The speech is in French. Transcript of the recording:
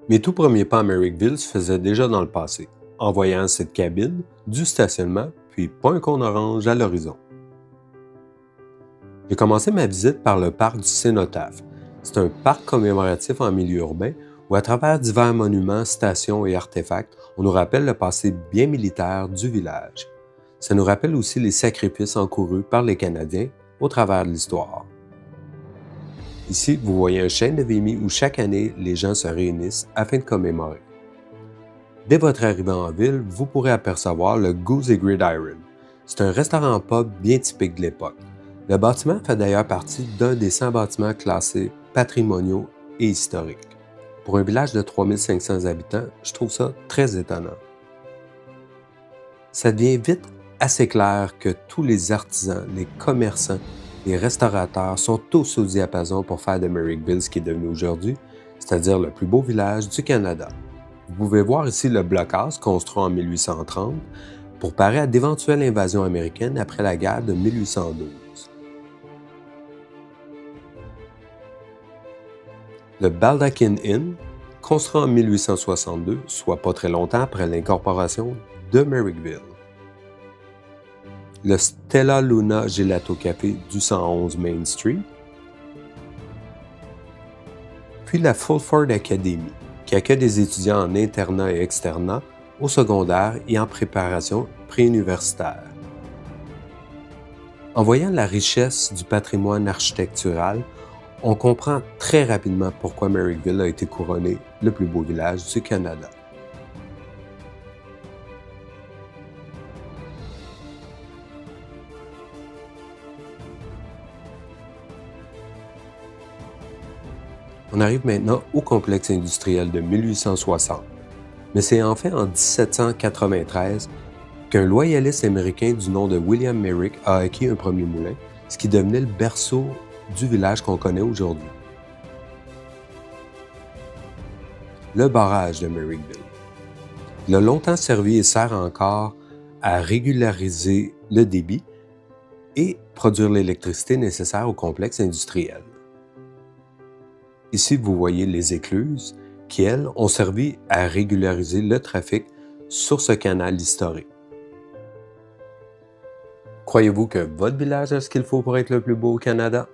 Mes tout premiers pas à Merrickville se faisaient déjà dans le passé, en voyant cette cabine, du stationnement, puis pas un cône orange à l'horizon. J'ai commencé ma visite par le parc du Cénotaphe. C'est un parc commémoratif en milieu urbain où, à travers divers monuments, stations et artefacts, on nous rappelle le passé bien militaire du village. Ça nous rappelle aussi les sacrifices encourus par les Canadiens au travers de l'histoire. Ici, vous voyez un chêne de Vimy où chaque année, les gens se réunissent afin de commémorer. Dès votre arrivée en ville, vous pourrez apercevoir le Goose et Gridiron. C'est un restaurant-pub bien typique de l'époque. Le bâtiment fait d'ailleurs partie d'un des 100 bâtiments classés patrimoniaux et historiques. Pour un village de 3500 habitants, je trouve ça très étonnant. Ça devient vite assez clair que tous les artisans, les commerçants, les restaurateurs sont tous au diapason pour faire de Merrickville ce qui est devenu aujourd'hui, c'est-à-dire le plus beau village du Canada. Vous pouvez voir ici le blockhouse construit en 1830 pour parer à d'éventuelles invasions américaines après la guerre de 1812. Le Baldachin Inn, construit en 1862, soit pas très longtemps après l'incorporation de Merrickville. Le Stella Luna Gelato Café du 111 Main Street, puis la Fulford Academy, qui accueille des étudiants en internat et externat, au secondaire et en préparation préuniversitaire. En voyant la richesse du patrimoine architectural, on comprend très rapidement pourquoi Merrickville a été couronné le plus beau village du Canada. On arrive maintenant au complexe industriel de 1860, mais c'est en fait en 1793 qu'un loyaliste américain du nom de William Merrick a acquis un premier moulin, ce qui devenait le berceau du village qu'on connaît aujourd'hui. Le barrage de Merrickville. Il a longtemps servi et sert encore à régulariser le débit et produire l'électricité nécessaire au complexe industriel. Ici, vous voyez les écluses qui, elles, ont servi à régulariser le trafic sur ce canal historique. Croyez-vous que votre village a ce qu'il faut pour être le plus beau au Canada?